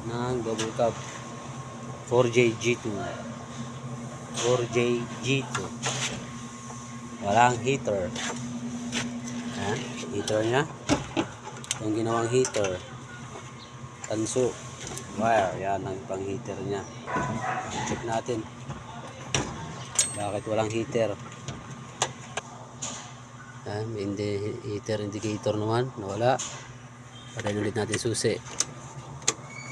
ng double cup 4JG2. 4JG2. Walang heater. Yan, heater nya. Yung ginawang heater. Tanso. Wire. Yan ang pang heater nya. Check natin. Bakit walang heater? Yan, heater indicator naman. Nawala. Patayin ulit natin susi.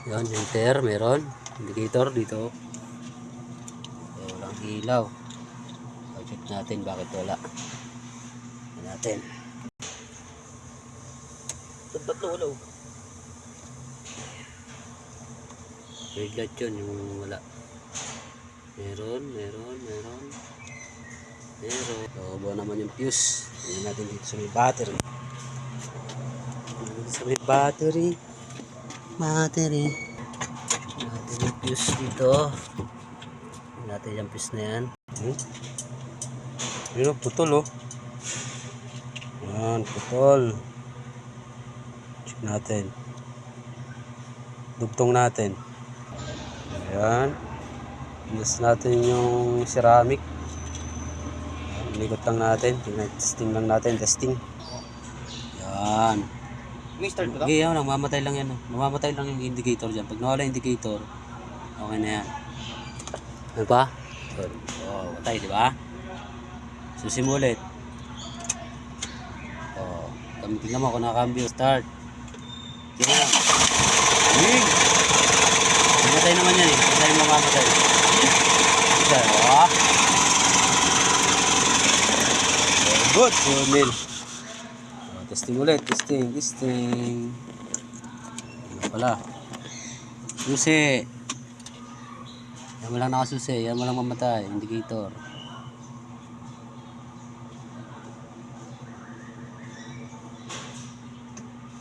Yan, heater. Meron. Indicator dito. Walang ilaw. Check natin bakit wala. Check natin. Tatlo. Red light yun, yung wala. Meron. Lobo naman yung fuse. Tingnan natin dito sa may battery. Battery yung fuse dito. Tingnan natin yung fuse na yan. Pero putol oh. Yan, putol. Check natin. Dugtong natin. Ayan. Inas natin yung ceramic. Inikot lang natin. Testing lang natin. Yan. Okay, yan. Namamatay lang yan. Namamatay lang yung indicator dyan. Pag nawala yung indicator, okay na yan. Ano pa? Oh, patay, di ba? Susimulit. Oh, tingnan mo kung nakakambyo. Start. Tingnan. Mamatay naman yan eh. Patay mo mamatay. Isa. Oh. Good. Sumil. Testing ulit. Testing. Ano pala? Susi. Yan mo lang nakasusi. Yan mo lang mamatay. Indicator.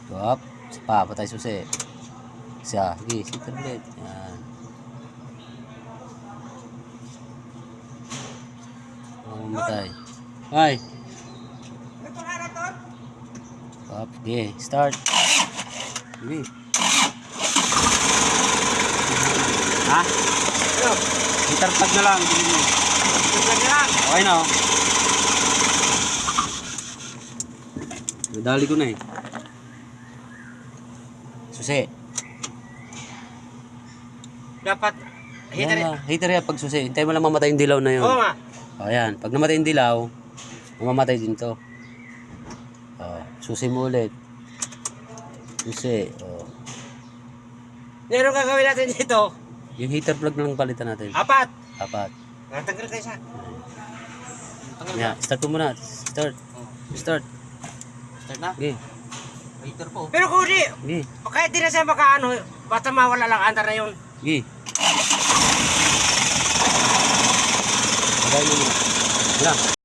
Stop. Patay susi. Isa. Sige. Sitter ulit. Yan. Mamatay. Ay. Stop. Sige. Start. Sige. Ha? Heater pad na lang. Okay na oh. Nadali ko na eh. Susi. Dapat heater. Heater yan pag susi. Hintay mo lang mamatay yung dilaw na yun. Oo ma. O yan. Pag namatay yung dilaw, mamamatay din to. O, susi mo ulit. Susi. O. Ano gagawin natin dito? Yung heater plug na lang palitan natin. 4. Natanggal kayo sa. Yeah, start mo muna. Start. Start na? Okay. Heater po. Pero kung di, Okay. kahit di na siya makaano, basta mawala lang antar na yun. Okay. Pagay mo muna. Wala.